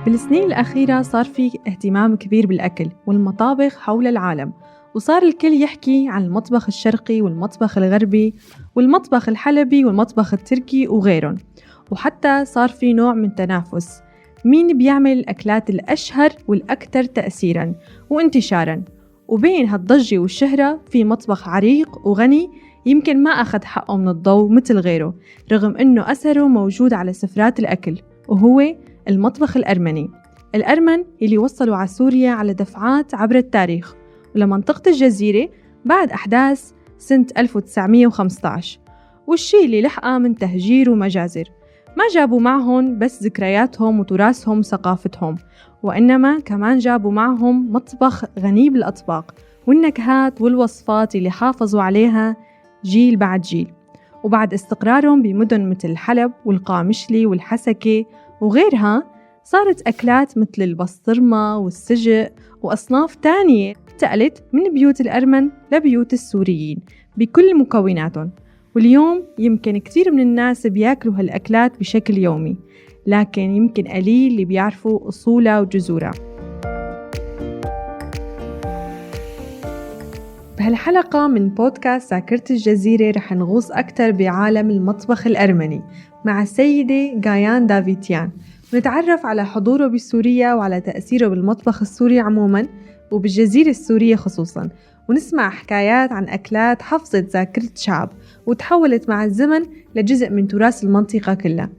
بالسنين الأخيرة صار في اهتمام كبير بالأكل والمطابخ حول العالم، وصار الكل يحكي عن المطبخ الشرقي والمطبخ الغربي والمطبخ الحلبي والمطبخ التركي وغيرهم. وحتى صار في نوع من تنافس، مين بيعمل الأكلات الأشهر والأكثر تأثيراً وانتشاراً. وبين هالضجة والشهرة في مطبخ عريق وغني يمكن ما أخذ حقه من الضوء مثل غيره، رغم أنه أثره موجود على سفرات الأكل، وهو المطبخ الأرمني. الأرمن اللي وصلوا على سوريا على دفعات عبر التاريخ ولمنطقة الجزيرة بعد أحداث سنة 1915، والشي اللي لحقه من تهجير ومجازر ما جابوا معهم بس ذكرياتهم وتراثهم وثقافتهم، وإنما كمان جابوا معهم مطبخ غني بالأطباق والنكهات والوصفات اللي حافظوا عليها جيل بعد جيل. وبعد استقرارهم بمدن مثل حلب والقامشلي والحسكة وغيرها، صارت أكلات مثل البسطرمة والسجق وأصناف تانية انتقلت من بيوت الأرمن لبيوت السوريين بكل مكوناتهم. واليوم يمكن كتير من الناس بياكلوا هالأكلات بشكل يومي، لكن يمكن قليل اللي بيعرفوا أصولها وجذورها. بهالحلقة من بودكاست ذاكرة الجزيرة رح نغوص أكتر بعالم المطبخ الأرمني مع السيدة غايان دافيتيان، ونتعرف على حضوره بسوريا وعلى تأثيره بالمطبخ السوري عموماً وبالجزيرة السورية خصوصاً، ونسمع حكايات عن أكلات حفظت ذاكرة شعب وتحولت مع الزمن لجزء من تراث المنطقة كلها.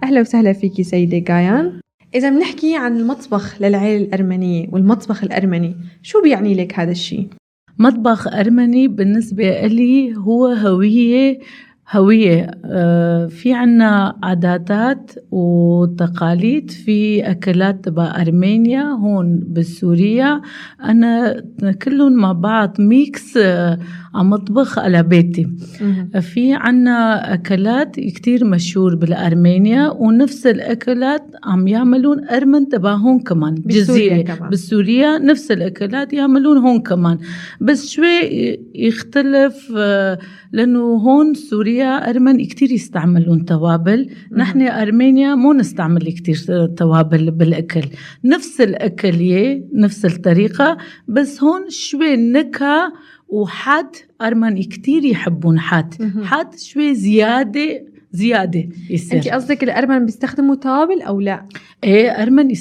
أهلا وسهلا فيكي سيدة غايان. إذا بنحكي عن المطبخ للعائلة الأرمنية والمطبخ الأرمني، شو بيعني لك هذا الشيء؟ مطبخ أرمني بالنسبة لي هو هوية. في عنا عادات وتقاليد في أكلات تبع أرمينيا هون بالسوريا، أنا كلهم مع بعض ميكس عم أطبخ على بيتي. في عنا أكلات كتير مشهور بالأرمينيا، ونفس الأكلات عم يعملون أرمن تبع هون كمان جزيرة بالسوريا، نفس الأكلات يعملون هون كمان، بس شوي يختلف لأنه هون سوريا أرمن كتير يستعملون توابل، نحن أرمينيا مو نستعمل كتير توابل بالأكل، نفس الأكل نفس الطريقة، بس هون شوي نكهة وحد. أرمن كتير يحبون حد شوي زيادة يصير. أنت قصدك الأرمن بيستخدموا توابل أو لا؟ إيه، أرمن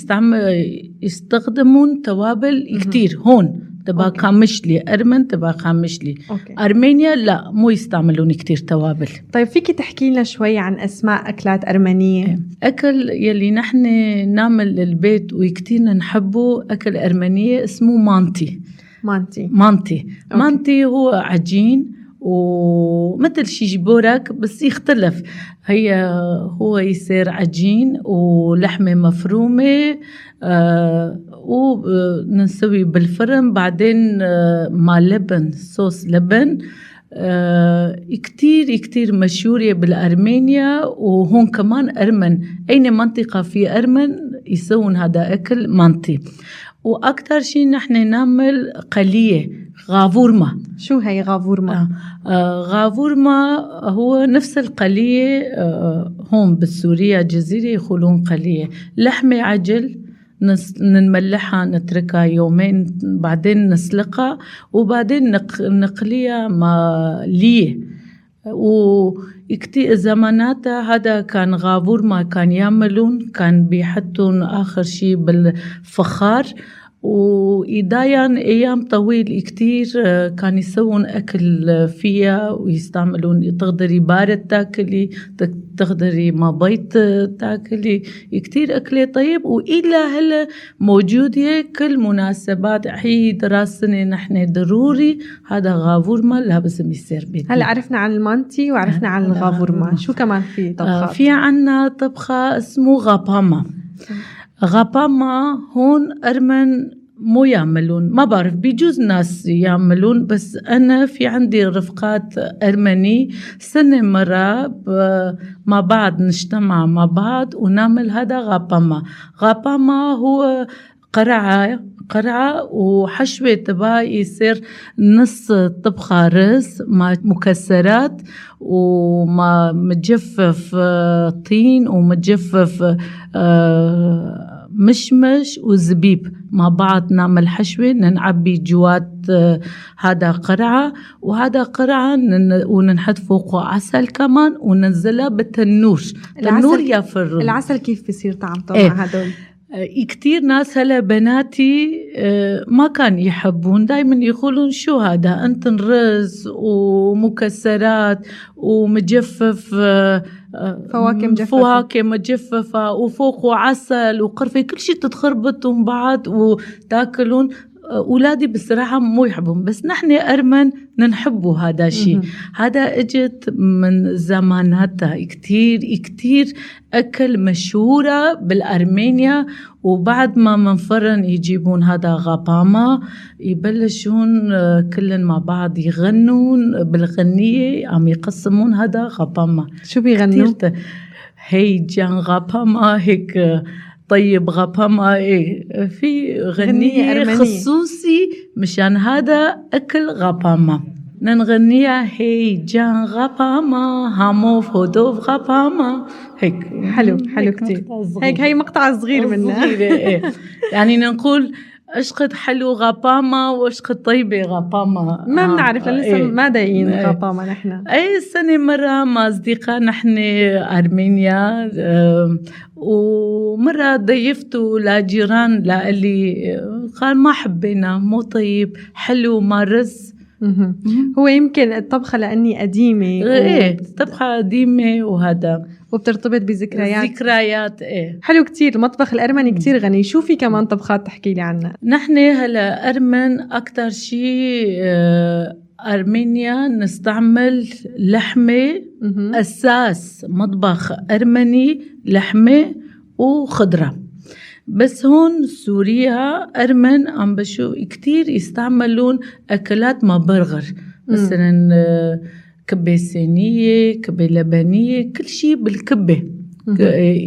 يستخدمون توابل كتير هون تبع قامشلي، أرمن تبع قامشلي. أرمينيا لا، مو يستعملون كتير توابل. طيب فيك تحكي لنا شوي عن أسماء أكلات أرمنية؟ أكل يلي نحن نعمل للبيت وكتير نحبه أكل أرمنية اسمه مانتي هو عجين ومثل شي بورك بس يختلف، هو يصير عجين ولحمة مفرومة ونسوي بالفرن، بعدين مع لبن، صوص لبن. كتير مشهورة بالأرمينيا، وهون كمان أرمن، أي منطقة في أرمن يسوون هذا أكل مانتي. وأكتر شيء نحن نعمل قلية غافورما. شو هي غافورما؟ غافورما هو نفس القلية، هون بالسوريا جزيرة يقولون قلية، لحمة عجل نملحها نتركها يومين، بعدين نسلقها وبعدين نقليها مع ليه. وكتير زماناتها هذا كان غافور ما كان يعملون، كان بيحطون آخر شيء بالفخار، وإدايان أيام طويل كتير كان يسوون أكل فيها ويستعملون، تقدري بارد تاكلي، تقدري ما بيت تاكلي، كتير أكلي طيب. وإلى هلا موجودة كل مناسبات، عيد، راس سنة، نحن ضروري هذا غافورما لازم يصير بيتنا. هلا عرفنا عن المانتي وعرفنا عن الغافورما، شو كمان في طبخات؟ في عنا طبخة اسمه غاباما هون أرمن مو يعملون، ما بعرف، بيجوز ناس يعملون، بس أنا في عندي رفقات أرمني سنة مرة مع بعض نجتمع مع بعض ونعمل هذا غاباما هو قرعة وحشوة تبع يصير نص طبخة رز مع مكسرات وما متجفف طين ومتجفف مشمش وزبيب مع بعض، نعمل حشوة نعبي جوات هذا قرعة، وهذا قرعة وننحط فوقه عسل كمان وننزلها بالتنور. تنور يا فرن. العسل كيف بيصير طعمته مع هدول؟ كتير ناس هلا بناتي ما كان يحبون، دايما يقولون شو هذا انت رز ومكسرات ومجفف، فواكه مجففة وفوقه عسل وقرفة، كل شيء تتخربطون بعض وتاكلون. أولادي بصراحة مو يحبون، بس نحن أرمن نحبوا هذا الشيء. هذا اجت من زماناتها، كتير أكل مشهورة بالأرمينيا. وبعد ما منفرن يجيبون هذا غاباما، يبلشون كلن مع بعض يغنون بالغنية، عم يقسمون هذا غاباما. شو بيغنوا؟ هي جان غاباما هيك طيب غاباما، إيه في غنية خصوصي مشان هذا أكل غاباما. نغنيها هي جان غاباما هاموف هدوف غاباما. هيك حلو كتير. هيك هي مقطع صغير منها. إيه. يعني نقول أشقد حلو غاباما وأشقد طيبة غاباما. ما بنعرف لسه إيه. ما دايين غاباما نحن. أي سنة مرة مع أصدقاء نحن أرمينيا، ومرة ضيفته لجيران لقلي قال ما حبينا، مو طيب، حلو ما رز. هو يمكن الطبخة لأني قديمة. إيه طبخة قديمة وهذا وبترتبط بذكريات. إيه حلو كتير. المطبخ الأرمني كتير غني. شو في كمان طبخات تحكي لي عنها؟ نحن هلا أرمن أكتر شيء أرمينيا نستعمل لحمة. أساس مطبخ أرمني لحمة وخضرة. بس هون سوريا أرمن عم بشوف كتير يستعملون أكلات ما برغر، مثلا كبة صينية، كبة لبنية، كل شيء بالكبة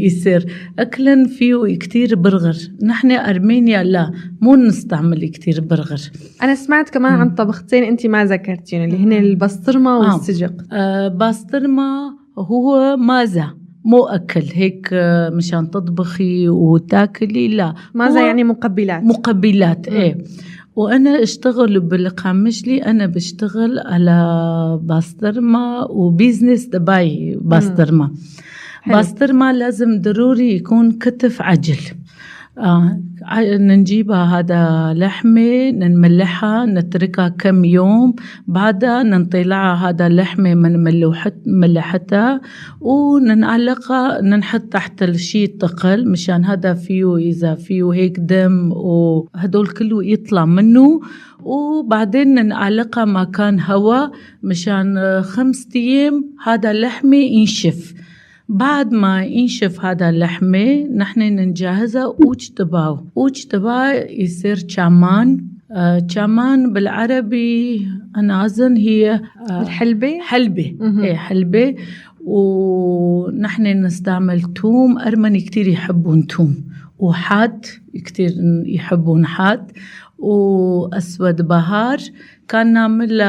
يصير أكلا فيه كتير برغر. نحن أرمينيا لا، مو نستعمل كتير برغر. أنا سمعت كمان عن طبختين أنت ما ذكرتين اللي هن البسطرمة والسجق. بسطرمة هو مازة، مو أكل هيك مشان تطبخي وتاكلي، لا مازة يعني مقبلات. إيه. وأنا أشتغل بالقامشلي، أنا بشتغل على بسطرمة وبيزنس دبي بسطرمة. بسطرمة لازم ضروري يكون كتف عجل. ننجيبها هذا لحمة، نملحها، نتركها كم يوم، بعدها ننطلعها هذا اللحمة من ملحتها ونعلقها، ننحط تحت الشيء الثقل مشان هذا فيه إذا فيه هيك دم وهدول كله يطلع منه، وبعدين نعلقها مكان هواء مشان 5 أيام هذا اللحمة ينشف. بعد ما ينشف هذا اللحمة نحن نجهزها اوج تباو يصير شامان. شامان بالعربي أنا أظن هي حلبة. إيه حلبة. ونحن نستعمل توم. أرمني كتير يحبون توم، وحاد كتير يحبون حاد، وأسود بهار. كان نعمل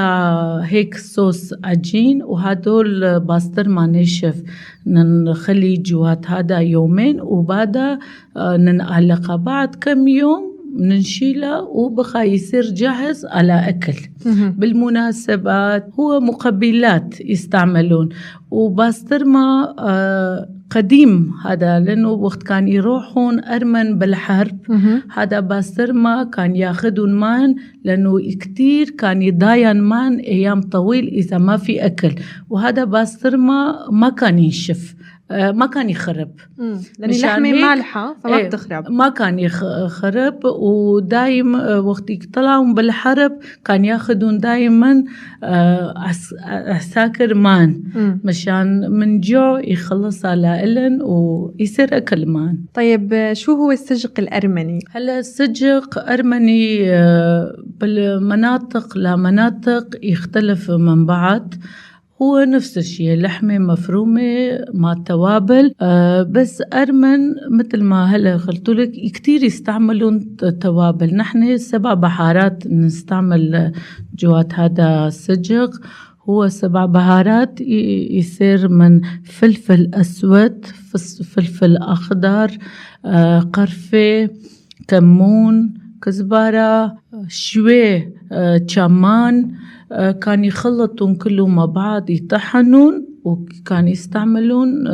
هيك صوص عجين، وهدول بسطرمة نشف نخلي جوات هذا يومين، وبعدها ننعلقها بعد كم يوم ننشيلها وبقى يصير جاهز على أكل. بالمناسبات هو مقبلات يستعملون. وبسطرمة قديم هذا، لأنه وقت كان يروحون أرمن بالحرب هذا بسطرمة كان ياخدون مان، لأنه كتير كان يضاين مان أيام طويل إذا ما في أكل. وهذا بسطرمة ما كان ينشف، ما كان يخرب، لأن اللحمة مالحة فما بتخرب. ما كان يخرب. ودايم وقت يطلعون بالحرب كان ياخدون دايما عساكر مان مشان من جوع يخلص على إلن ويصير أكل مان. طيب شو هو السجق الأرمني؟ هلا السجق أرمني بالمناطق لمناطق يختلف من بعض. هو نفس الشيء، لحمة مفرومة مع توابل. بس أرمن مثل ما هلا قلتلك كتير يستعملون توابل. نحن 7 بحارات نستعمل جوات هذا السجق. هو 7 بهارات يصير من فلفل أسود، فلفل أخضر، قرفة، كمون، كزبرة، شوي كمان. كان يخلطون كله مع بعض، يطحنون، وكان يستعملون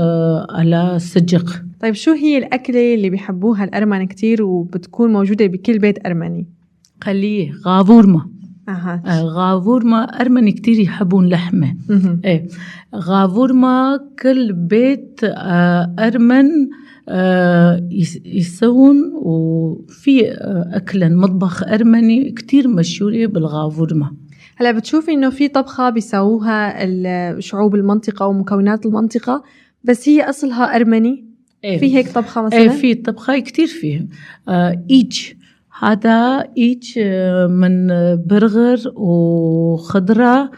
على سجق. طيب شو هي الأكلة اللي بيحبوها الأرمن كتير وبتكون موجودة بكل بيت أرمني؟ خليه غافورما. غافورما أرمني كتير يحبون لحمة. إيه غافورما كل بيت أرمن يسوون، وفي أكلا مطبخ أرمني كتير مشهورة بالغافورما. هلا بتشوفي إنه في طبخة بيسووها شعوب المنطقة ومكونات المنطقة بس هي أصلها أرمني؟ إيه. في هيك طبخة مثلا؟ إيه في طبخة كتير فيه. إيج، هذا إيج من برغر وخضرة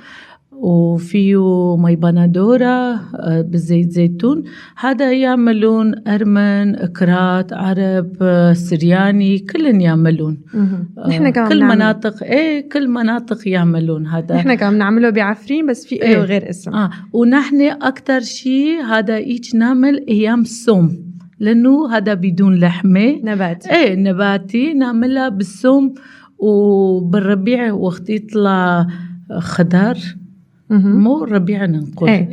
وفيه مي بندورة بالزيت زيتون. هذا يعملون أرمن، إكرات، عرب، سرياني، كلن يعملون. نحن كمان كل مناطق كل مناطق يعملون هذا. نحن كمان نعمله بعفرين بس في له غير اسم. ونحن أكتر شيء هذا إيش نعمل أيام الصوم، لأنه هذا بدون لحمة، نباتي. نباتي، نعملها بالصوم. وبالربيع وقت يطلع خضار، مو ربيع نقول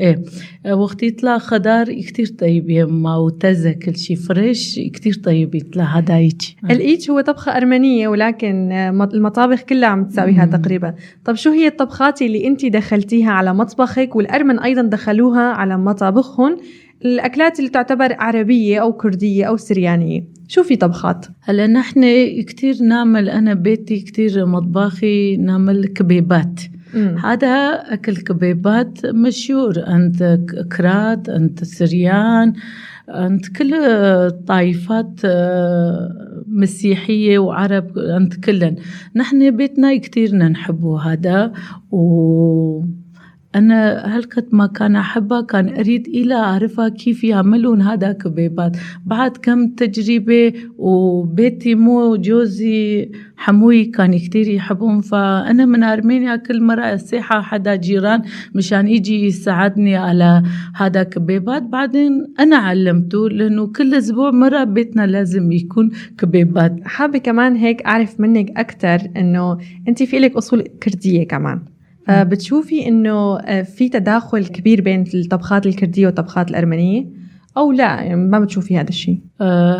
وقت يطلع خضار كتير طيب، يما وتزة كل شيء فريش كتير طيب يطلع هذا إيج. الإيج هو طبخة أرمنية ولكن المطابخ كلها عم تساويها تقريبا. طب شو هي الطبخات اللي انتي دخلتيها على مطبخك والأرمن أيضا دخلوها على مطابخهم، الأكلات اللي تعتبر عربية أو كردية أو سريانية؟ شو في طبخات؟ هلا نحن كتير نعمل، أنا بيتي كتير مطبخي نعمل كبيبات. هذا أكل كبيبات مشهور عند كرات، عند سريان، عند كل طائفات مسيحية وعرب، عند كلن. نحن بيتنا كتير نحبه هذا. أنا هلكت ما كان أحبها، كان أريد إلى أعرفها كيف يعملون هذا كبيبات. بعد كم تجربة وبيتي مو جوزي حموي كان كتير يحبون، فأنا من أرمينيا كل مرة أسيحة حدا جيران مشان يجي يساعدني على هذا كبيبات. بعدين أنا علمته، لأنه كل أسبوع مرة بيتنا لازم يكون كبيبات. حابة كمان هيك أعرف منك أكتر إنه أنتي في لك أصول كردية كمان، بتشوفي إنه في تداخل كبير بين الطبخات الكردية والطبخات الأرمنية أو لا؟ يعني ما بتشوفي هذا الشيء؟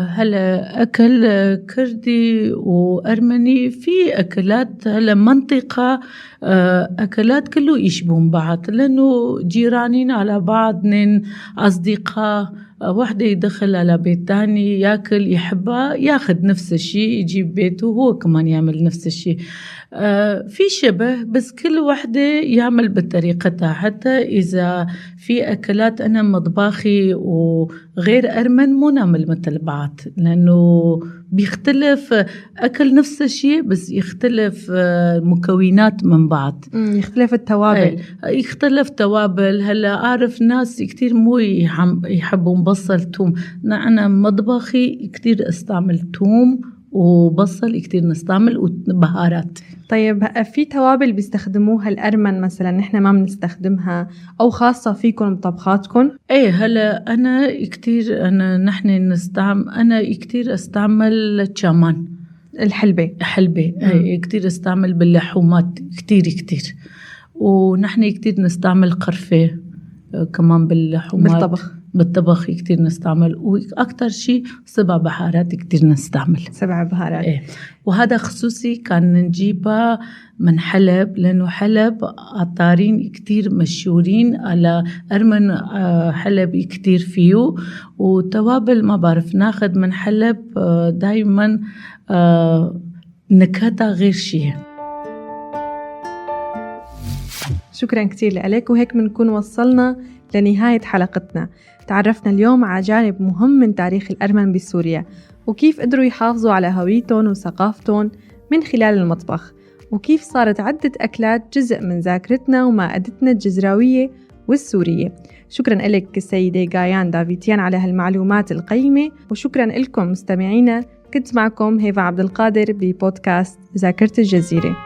هلا أكل كردي وأرمني في أكلات، هلا منطقة أكلات كله يشبهون بعض، لأنه جيرانين على بعض، أصدقاء. واحدة يدخل على بيت تاني يأكل يحبها، ياخد نفس الشيء يجيب بيته وهو كمان يعمل نفس الشيء. في شبه، بس كل واحدة يعمل بطريقتها. حتى إذا في أكلات أنا مطبخي وغير أرمن مو نعمل مثل بعض، لأنه بيختلف أكل نفس الشيء بس يختلف مكونات من بعض، يختلف التوابل. يختلف توابل. هلا أعرف ناس كتير مو يحبون بصل توم، أنا مطبخي كتير استعمل توم وبصل كتير نستعمل وبهارات. طيب في توابل بيستخدموها الأرمن مثلا نحن ما بنستخدمها أو خاصة فيكم بطبخاتكم؟ هلا أنا كتير أنا كتير استعمل كمان الحلبة. كتير استعمل باللحومات كتير. ونحن كتير نستعمل قرفة كمان باللحومات بالطبخ كتير نستعمل. وأكتر شيء 7 بهارات كتير نستعمل. 7 بهارات. وهذا خصوصي كان نجيبها من حلب، لأنه حلب عطارين كتير مشهورين على أرمن. حلب كتير فيه وتوابل ما بعرف ناخد من حلب دايما نكهتها غير شيء. شكرا كتير لك. وهيك بنكون وصلنا لنهاية حلقتنا. تعرفنا اليوم على جانب مهم من تاريخ الأرمن بسوريا، وكيف قدروا يحافظوا على هويتهم وثقافتهم من خلال المطبخ، وكيف صارت عدة أكلات جزء من ذاكرتنا ومائدتنا الجزراوية والسورية. شكرا لك السيدة غايان دافيتيان على هالمعلومات القيمة، وشكرا لكم مستمعينا. كنت معكم هيفا عبد القادر ببودكاست ذاكرة الجزيرة.